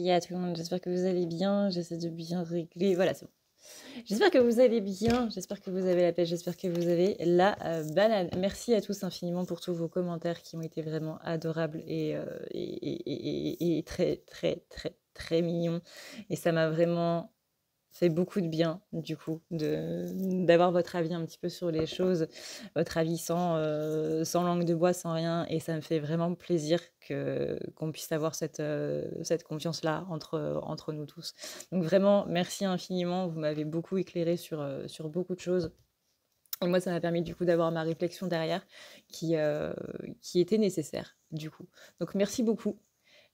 merci à tout le monde. J'espère que vous allez bien. J'essaie de bien régler. Voilà, c'est bon. J'espère que vous allez bien. J'espère que vous avez la pêche. J'espère que vous avez la banane. Merci à tous infiniment pour tous vos commentaires qui ont été vraiment adorables et très, très, très, très mignons. Et ça m'a vraiment fait beaucoup de bien, du coup, d'avoir votre avis un petit peu sur les choses, votre avis sans langue de bois, sans rien. Et ça me fait vraiment plaisir qu'on puisse avoir cette confiance-là entre nous tous. Donc vraiment, merci infiniment. Vous m'avez beaucoup éclairé sur beaucoup de choses. Et moi, ça m'a permis du coup d'avoir ma réflexion derrière qui était nécessaire, du coup. Donc merci beaucoup.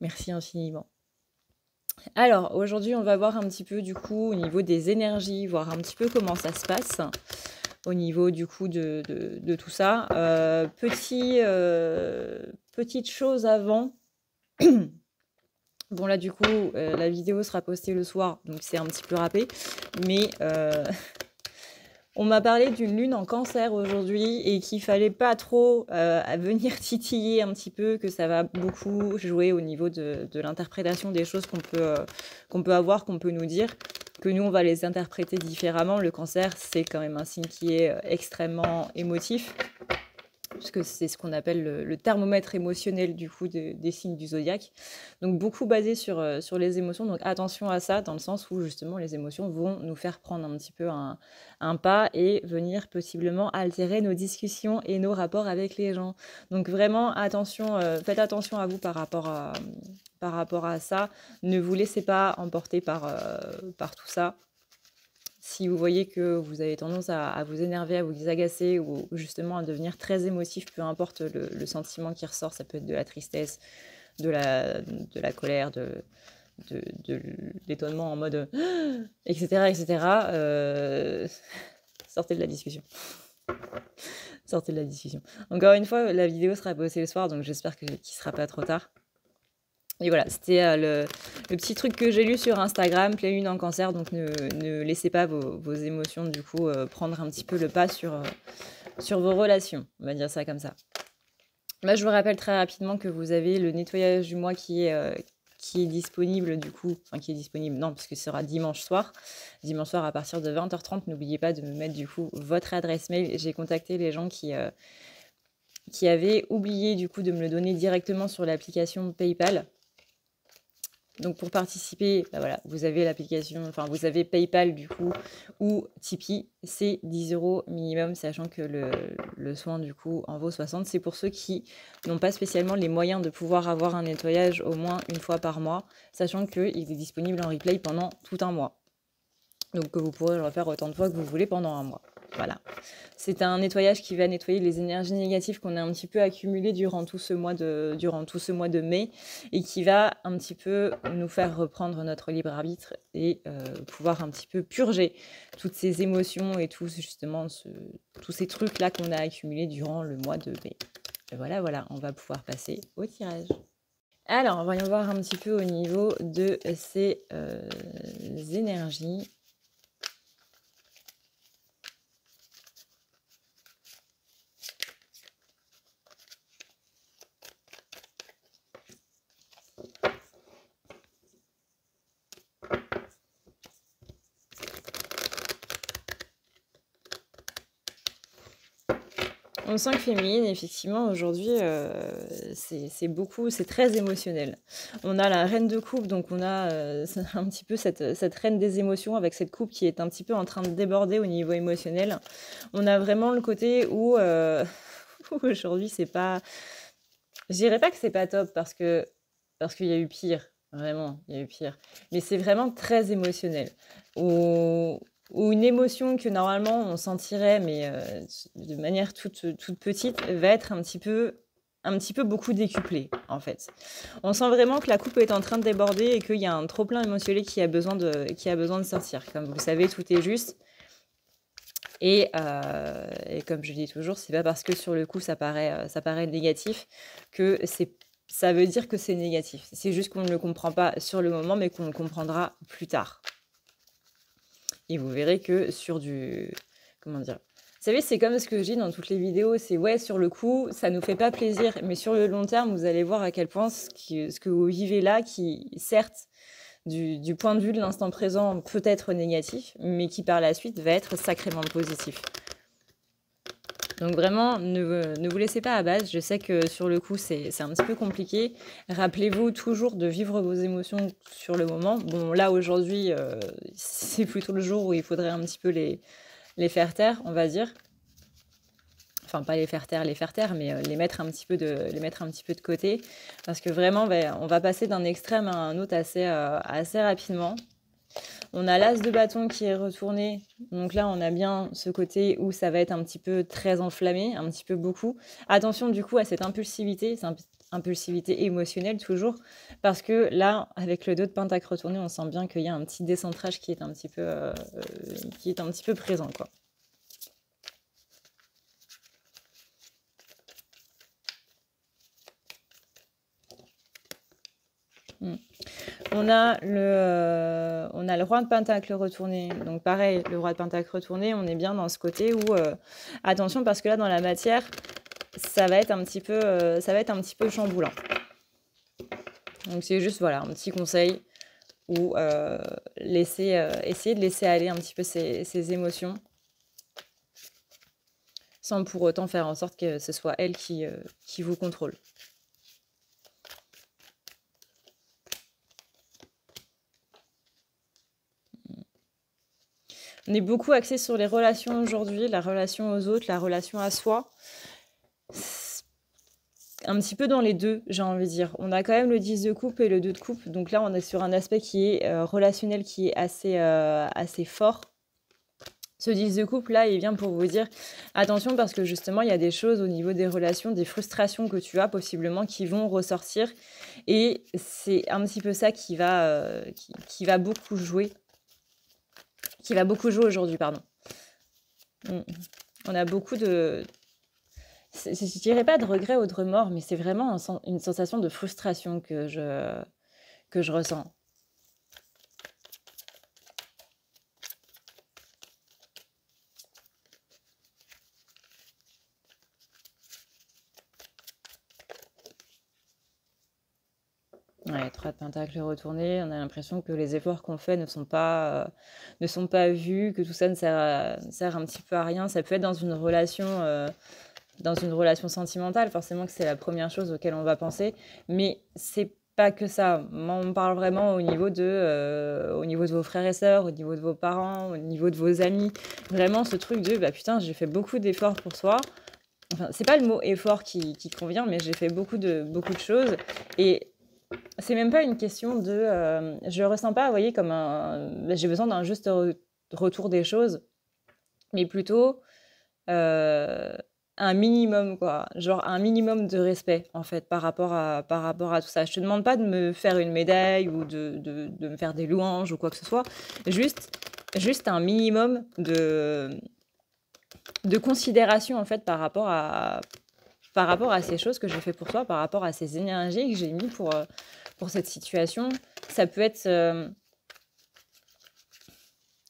Merci infiniment. Alors, aujourd'hui, on va voir un petit peu, du coup, au niveau des énergies, voir un petit peu comment ça se passe, au niveau, du coup, de tout ça. Petite chose avant. Bon, là, du coup, la vidéo sera postée le soir, donc c'est un petit peu râpé. Mais on m'a parlé d'une lune en Cancer aujourd'hui et qu'il fallait pas trop venir titiller un petit peu, que ça va beaucoup jouer au niveau de l'interprétation des choses qu'on peut avoir, qu'on peut nous dire, que nous on va les interpréter différemment. Le Cancer, c'est quand même un signe qui est extrêmement émotif, puisque c'est ce qu'on appelle le thermomètre émotionnel du coup des signes du zodiaque. Donc beaucoup basé sur les émotions, donc attention à ça, dans le sens où justement les émotions vont nous faire prendre un petit peu un pas et venir possiblement altérer nos discussions et nos rapports avec les gens. Donc vraiment attention, faites attention à vous par rapport à ça. Ne vous laissez pas emporter par tout ça. Si vous voyez que vous avez tendance à vous énerver, à vous agacer ou justement à devenir très émotif, peu importe le sentiment qui ressort, ça peut être de la tristesse, de la colère, de l'étonnement en mode etc. etc. Sortez de la discussion. Sortez de la discussion. Encore une fois, la vidéo sera postée le soir, donc j'espère qu'il ne sera pas trop tard. Et voilà, c'était le petit truc que j'ai lu sur Instagram, pleine lune en Cancer, donc ne laissez pas vos émotions du coup prendre un petit peu le pas sur vos relations, on va dire ça comme ça. Là, je vous rappelle très rapidement que vous avez le nettoyage du mois qui est disponible du coup, enfin qui est disponible, non, puisque ce sera dimanche soir à partir de 20h30. N'oubliez pas de me mettre du coup votre adresse mail. J'ai contacté les gens qui avaient oublié du coup de me le donner directement sur l'application PayPal. Donc pour participer, bah voilà, vous avez l'application, enfin vous avez PayPal du coup ou Tipeee, c'est 10 € minimum, sachant que le soin du coup en vaut 60. C'est pour ceux qui n'ont pas spécialement les moyens de pouvoir avoir un nettoyage au moins une fois par mois, sachant qu'il est disponible en replay pendant tout un mois. Donc que vous pourrez le refaire autant de fois que vous voulez pendant un mois. Voilà. C'est un nettoyage qui va nettoyer les énergies négatives qu'on a un petit peu accumulées durant tout ce mois de mai et qui va un petit peu nous faire reprendre notre libre arbitre et pouvoir un petit peu purger toutes ces émotions et tous ces trucs-là qu'on a accumulés durant le mois de mai. Et voilà, on va pouvoir passer au tirage. Alors, voyons voir un petit peu au niveau de ces énergies. On sent que féminine, effectivement, aujourd'hui, c'est très émotionnel. On a la reine de coupe, donc on a un petit peu cette reine des émotions avec cette coupe qui est un petit peu en train de déborder au niveau émotionnel. On a vraiment le côté où aujourd'hui, c'est pas... Je dirais pas que c'est pas top parce qu'il y a eu pire, vraiment, il y a eu pire. Mais c'est vraiment très émotionnel. Ou une émotion que normalement on sentirait, mais de manière toute petite, va être un petit peu beaucoup décuplée, en fait. On sent vraiment que la coupe est en train de déborder et qu'il y a un trop-plein émotionnel qui a besoin de sortir. Comme vous le savez, tout est juste. Et comme je dis toujours, c'est pas parce que sur le coup ça paraît négatif que ça veut dire que c'est négatif. C'est juste qu'on ne le comprend pas sur le moment, mais qu'on le comprendra plus tard. Et vous verrez que sur du... Comment dire ? savez, c'est comme ce que je dis dans toutes les vidéos, c'est ouais, sur le coup, ça nous fait pas plaisir, mais sur le long terme, vous allez voir à quel point ce que vous vivez là, qui certes, du point de vue de l'instant présent, peut être négatif, mais qui par la suite va être sacrément positif. Donc vraiment, ne vous laissez pas abattre. Je sais que sur le coup, c'est un petit peu compliqué. Rappelez-vous toujours de vivre vos émotions sur le moment. Bon, là, aujourd'hui, c'est plutôt le jour où il faudrait un petit peu les faire taire, on va dire. Enfin, pas les faire taire, mais les mettre un petit peu de côté. Parce que vraiment, on va passer d'un extrême à un autre assez rapidement. On a l'as de bâton qui est retourné. Donc là, on a bien ce côté où ça va être un petit peu très enflammé, un petit peu beaucoup. Attention du coup à cette impulsivité, impulsivité émotionnelle toujours. Parce que là, avec le 2 de pentacle retourné, on sent bien qu'il y a un petit décentrage qui est un petit peu présent, quoi. On a le roi de pentacle retourné. Donc pareil, le roi de pentacle retourné, on est bien dans ce côté où attention parce que là dans la matière, ça va être un petit peu chamboulant. Donc c'est juste voilà un petit conseil où essayer de laisser aller un petit peu ces émotions sans pour autant faire en sorte que ce soit elle qui vous contrôle. On est beaucoup axé sur les relations aujourd'hui, la relation aux autres, la relation à soi. Un petit peu dans les deux, j'ai envie de dire. On a quand même le 10 de coupe et le 2 de coupe. Donc là, on est sur un aspect qui est relationnel, qui est assez fort. Ce 10 de coupe, là, il vient pour vous dire attention parce que justement, il y a des choses au niveau des relations, des frustrations que tu as possiblement qui vont ressortir. Et c'est un petit peu ça qui va beaucoup jouer. Qui va beaucoup jouer aujourd'hui, pardon. On a beaucoup de... Je dirais pas de regret ou de remords, mais c'est vraiment une sensation de frustration que je ressens. Ouais, 3 de pentacle retourné, on a l'impression que les efforts qu'on fait ne sont pas vus, que tout ça ne sert un petit peu à rien. Ça peut être dans une relation sentimentale, forcément que c'est la première chose auquel on va penser, mais c'est pas que ça. Moi, on parle vraiment au niveau de vos frères et sœurs, au niveau de vos parents, au niveau de vos amis. Vraiment ce truc de bah putain, j'ai fait beaucoup d'efforts pour toi. Enfin, c'est pas le mot effort qui convient, mais j'ai fait beaucoup de choses et c'est même pas une question de je le ressens pas, vous voyez, comme j'ai besoin d'un juste retour des choses, mais plutôt un minimum, quoi. Genre un minimum de respect, en fait, par rapport à tout ça. Je te demande pas de me faire une médaille ou de me faire des louanges ou quoi que ce soit. Juste un minimum de considération, en fait, par rapport à ces choses que j'ai fait pour toi, par rapport à ces énergies que j'ai mis pour cette situation. Ça peut être...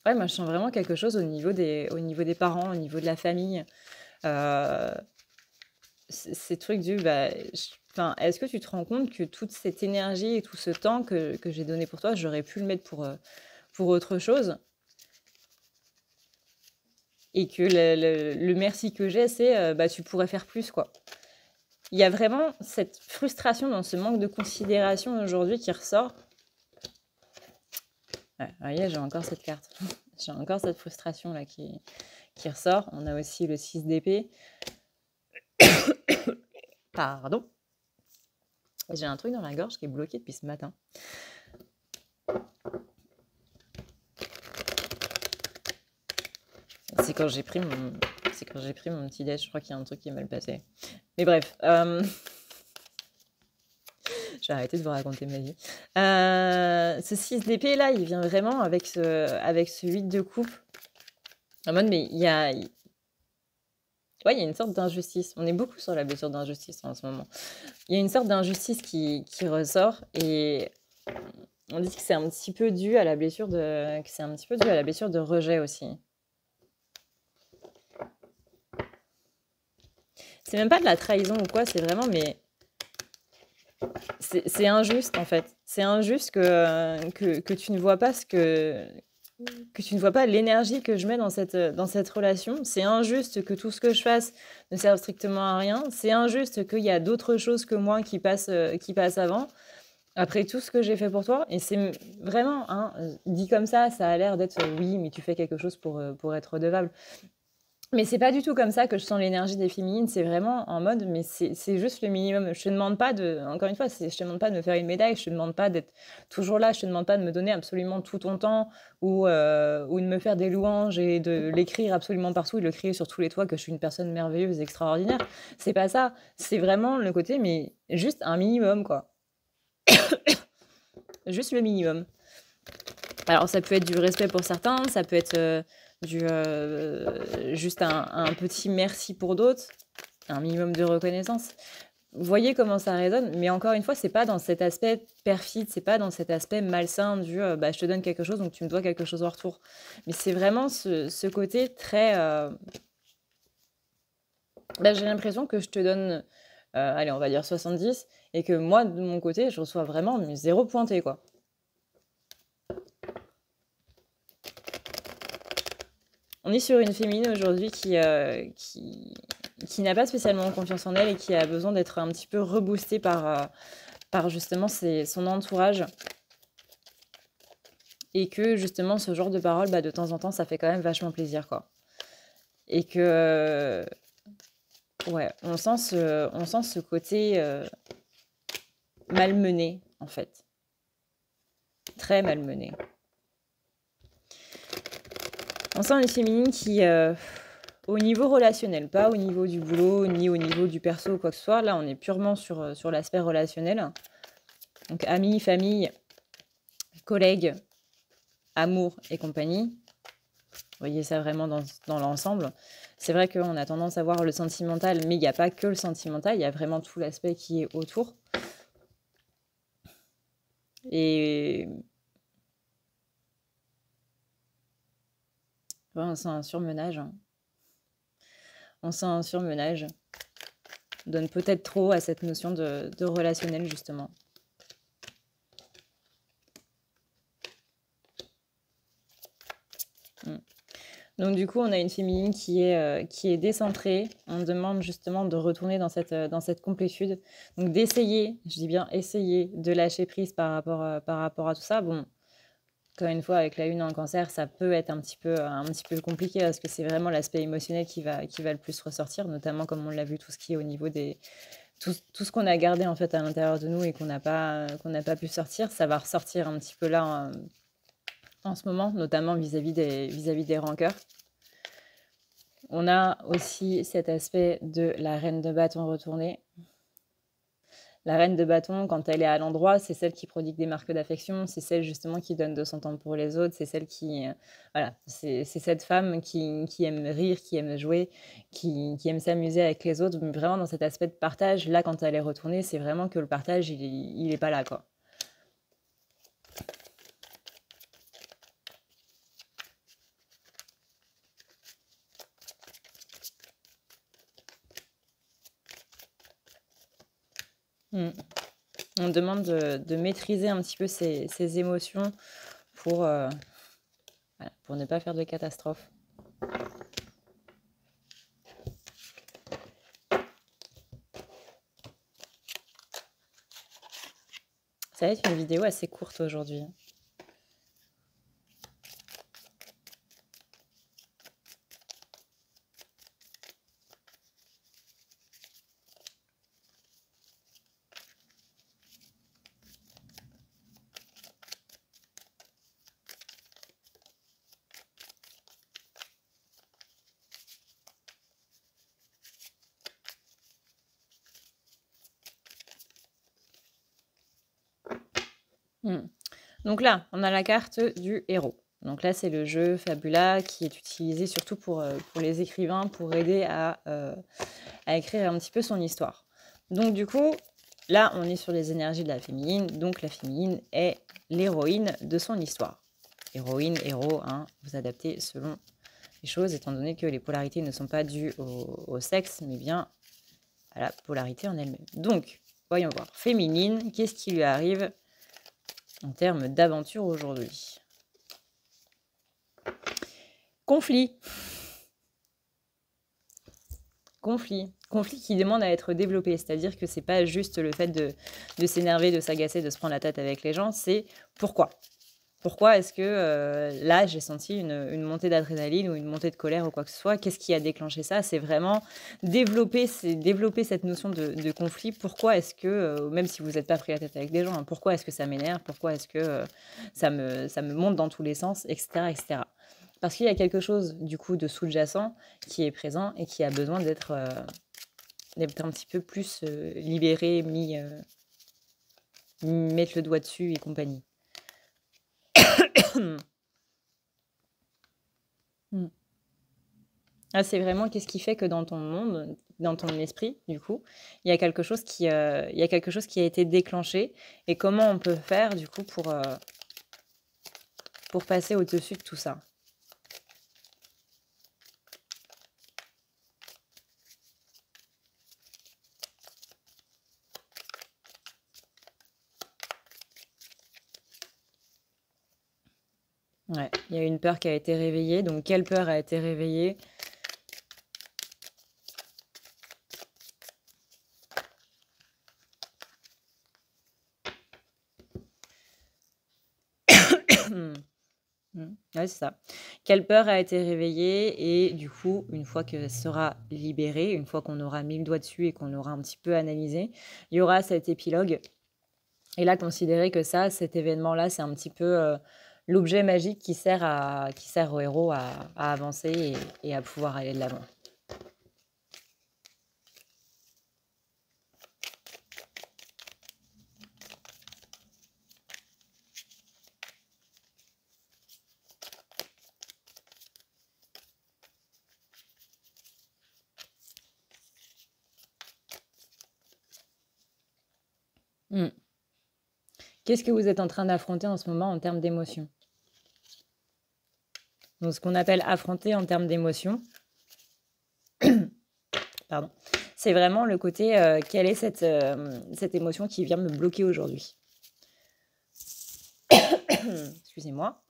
Ouais, moi, je sens vraiment quelque chose au niveau des parents, au niveau de la famille. Ces trucs du... Bah, est-ce que tu te rends compte que toute cette énergie et tout ce temps que j'ai donné pour toi, j'aurais pu le mettre pour autre chose? Et que le merci que j'ai, c'est bah, tu pourrais faire plus, quoi. Il y a vraiment cette frustration dans ce manque de considération aujourd'hui qui ressort. Ouais, vous voyez, j'ai encore cette carte. J'ai encore cette frustration-là qui ressort. On a aussi le 6 d'épée. Pardon. J'ai un truc dans la gorge qui est bloqué depuis ce matin. C'est quand j'ai pris mon petit déj. Je crois qu'il y a un truc qui est mal passé. Mais bref. Je vais arrêter de vous raconter ma vie. Ce 6 d'épée là, il vient vraiment avec ce 8 de coupe. En mode, mais il y a une sorte d'injustice. On est beaucoup sur la blessure d'injustice en ce moment. Il y a une sorte d'injustice qui ressort et on dit que c'est un petit peu dû à la blessure de rejet aussi. C'est même pas de la trahison ou quoi, c'est vraiment, mais c'est injuste en fait. C'est injuste que tu ne vois pas que tu ne vois pas l'énergie que je mets dans cette relation. C'est injuste que tout ce que je fasse ne serve strictement à rien. C'est injuste qu'il y a d'autres choses que moi qui passent avant. Après tout ce que j'ai fait pour toi, et c'est vraiment, hein, dit comme ça a l'air d'être oui, mais tu fais quelque chose pour être redevable. Mais c'est pas du tout comme ça que je sens l'énergie des féminines, c'est vraiment en mode, mais c'est juste le minimum. Je te demande pas de, encore une fois, je te demande pas de me faire une médaille, je te demande pas d'être toujours là, je te demande pas de me donner absolument tout ton temps ou de me faire des louanges et de l'écrire absolument partout et de le crier sur tous les toits que je suis une personne merveilleuse, extraordinaire. C'est pas ça, c'est vraiment le côté, mais juste un minimum, quoi. Juste le minimum. Alors ça peut être du respect pour certains, ça peut être juste un petit merci pour d'autres, un minimum de reconnaissance. Vous voyez comment ça résonne, mais encore une fois, c'est pas dans cet aspect perfide, c'est pas dans cet aspect malsain du bah, je te donne quelque chose donc tu me dois quelque chose en retour. Mais c'est vraiment ce côté très. Bah, j'ai l'impression que je te donne, allez, on va dire 70, et que moi, de mon côté, je reçois vraiment mais zéro pointé, quoi. On est sur une féminine aujourd'hui qui n'a pas spécialement confiance en elle et qui a besoin d'être un petit peu reboostée par justement son entourage. Et que justement, ce genre de paroles, bah, de temps en temps, ça fait quand même vachement plaisir, quoi. Et que, ouais, on sent ce côté malmené, en fait. Très malmené. On sent une féminine qui, au niveau relationnel, pas au niveau du boulot, ni au niveau du perso ou quoi que ce soit, là on est purement sur l'aspect relationnel. Donc amis, famille, collègues, amour et compagnie. Vous voyez ça vraiment dans l'ensemble. C'est vrai qu'on a tendance à voir le sentimental, mais il n'y a pas que le sentimental, il y a vraiment tout l'aspect qui est autour. Et ouais, on sent un surmenage. On sent un surmenage. On donne peut-être trop à cette notion de relationnel, justement. Donc du coup, on a une féminine qui est décentrée. On demande justement de retourner dans cette complétude. Donc d'essayer, je dis bien essayer, de lâcher prise par rapport à tout ça. Bon, encore une fois, avec la lune en cancer, ça peut être un petit peu compliqué parce que c'est vraiment l'aspect émotionnel qui va le plus ressortir, notamment comme on l'a vu, tout ce qui est au niveau des... Tout ce qu'on a gardé en fait à l'intérieur de nous et qu'on n'a pas pu sortir, ça va ressortir un petit peu là en ce moment, notamment vis-à-vis des rancœurs. On a aussi cet aspect de la reine de bâton retournée. La reine de bâton, quand elle est à l'endroit, c'est celle qui prodigue des marques d'affection, c'est celle justement qui donne de son temps pour les autres, c'est celle qui... voilà, c'est cette femme qui aime rire, qui aime jouer, qui aime s'amuser avec les autres, mais vraiment dans cet aspect de partage. Là, quand elle est retournée, c'est vraiment que le partage, il est pas là, quoi. On demande de maîtriser un petit peu ses émotions pour ne pas faire de catastrophe. Ça va être une vidéo assez courte aujourd'hui. Donc là, on a la carte du héros. Donc là, c'est le jeu Fabula qui est utilisé surtout pour les écrivains, pour aider à écrire un petit peu son histoire. Donc du coup, là, on est sur les énergies de la féminine. Donc la féminine est l'héroïne de son histoire. Héroïne, héros, hein, vous adaptez selon les choses, étant donné que les polarités ne sont pas dues au sexe, mais bien à la polarité en elle-même. Donc, voyons voir. Féminine, qu'est-ce qui lui arrive en termes d'aventure aujourd'hui? Conflit. Conflit qui demande à être développé. C'est-à-dire que c'est pas juste le fait de s'énerver, de s'agacer, de se prendre la tête avec les gens, c'est pourquoi. Pourquoi est-ce que là, j'ai senti une montée d'adrénaline ou une montée de colère ou quoi que ce soit? Qu'est-ce qui a déclenché ça? C'est vraiment développer cette notion de conflit. Pourquoi est-ce que, même si vous n'êtes pas pris la tête avec des gens, hein, pourquoi est-ce que ça m'énerve? Pourquoi est-ce que ça me monte dans tous les sens, etc., etc. Parce qu'il y a quelque chose, du coup, de sous-jacent qui est présent et qui a besoin d'être un petit peu plus libéré, mettre le doigt dessus et compagnie. Hmm. Ah, c'est vraiment qu'est-ce qui fait que dans ton monde, dans ton esprit, du coup, il y a quelque chose qui a été déclenché et comment on peut faire, du coup, pour passer au-dessus de tout ça. Ouais, il y a une peur qui a été réveillée. Donc, quelle peur a été réveillée? Ouais, c'est ça. Quelle peur a été réveillée et du coup, une fois qu'elle sera libérée, une fois qu'on aura mis le doigt dessus et qu'on aura un petit peu analysé, il y aura cet épilogue. Et là, considérez que ça, cet événement-là, c'est un petit peu l'objet magique qui sert au héros à avancer et à pouvoir aller de l'avant. Hmm. Qu'est-ce que vous êtes en train d'affronter en ce moment en termes d'émotions? Donc, ce qu'on appelle affronter en termes d'émotions, pardon, c'est vraiment le côté quelle est cette émotion qui vient me bloquer aujourd'hui? Excusez-moi.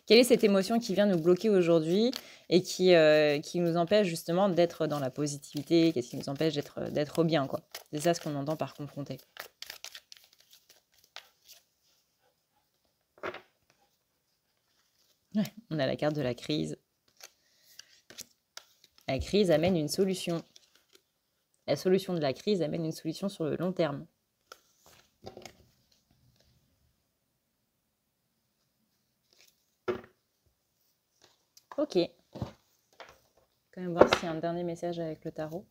Quelle est cette émotion qui vient nous bloquer aujourd'hui et qui nous empêche justement d'être dans la positivité? Qu'est-ce qui nous empêche d'être au bien, quoi? C'est ça ce qu'on entend par confronter. Ouais, on a la carte de la crise. La crise amène une solution. La solution de la crise amène une solution sur le long terme. Ok. Quand même voir s'il y a un dernier message avec le tarot.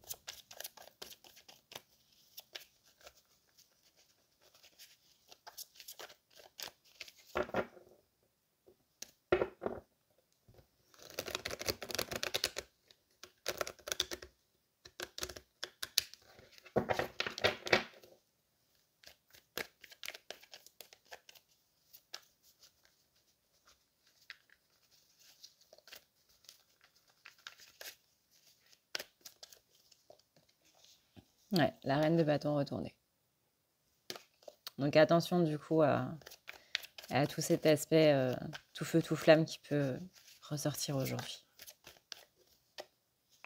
Ouais, la reine de bâton retournée. Donc attention du coup à tout cet aspect tout feu, tout flamme qui peut ressortir aujourd'hui.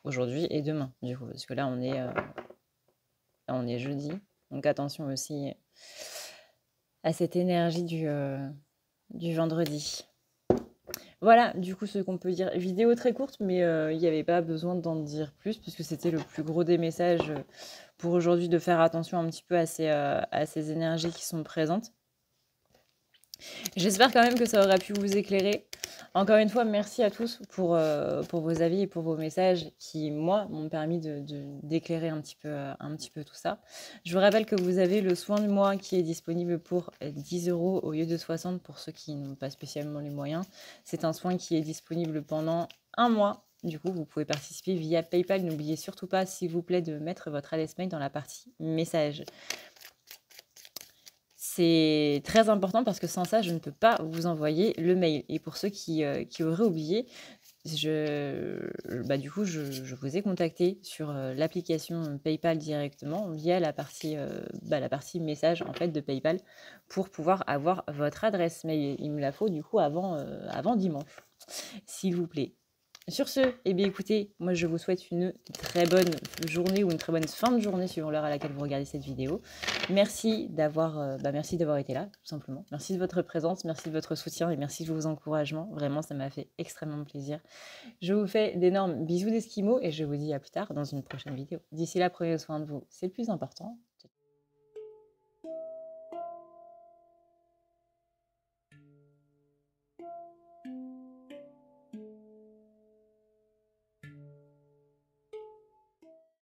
Aujourd'hui et demain, du coup, parce que là on est jeudi. Donc attention aussi à cette énergie du vendredi. Voilà, du coup, ce qu'on peut dire. Vidéo très courte, mais il n'y avait pas besoin d'en dire plus, puisque c'était le plus gros des messages pour aujourd'hui, de faire attention un petit peu à ces énergies qui sont présentes. J'espère quand même que ça aura pu vous éclairer. Encore une fois, merci à tous pour vos avis et pour vos messages qui, moi, m'ont permis d'éclairer un petit peu tout ça. Je vous rappelle que vous avez le soin de moi qui est disponible pour 10 € au lieu de 60 pour ceux qui n'ont pas spécialement les moyens. C'est un soin qui est disponible pendant un mois. Du coup, vous pouvez participer via PayPal. N'oubliez surtout pas, s'il vous plaît, de mettre votre adresse mail dans la partie message. C'est très important parce que sans ça, je ne peux pas vous envoyer le mail. Et pour ceux qui auraient oublié, du coup, je vous ai contacté sur l'application PayPal directement via la partie message en fait de PayPal pour pouvoir avoir votre adresse mail. Il me la faut du coup avant dimanche, s'il vous plaît. Sur ce, eh bien écoutez, moi je vous souhaite une très bonne journée ou une très bonne fin de journée suivant l'heure à laquelle vous regardez cette vidéo. Merci d'avoir été là, tout simplement. Merci de votre présence, merci de votre soutien et merci de vos encouragements. Vraiment, ça m'a fait extrêmement plaisir. Je vous fais d'énormes bisous d'esquimaux et je vous dis à plus tard dans une prochaine vidéo. D'ici là, prenez soin de vous, c'est le plus important.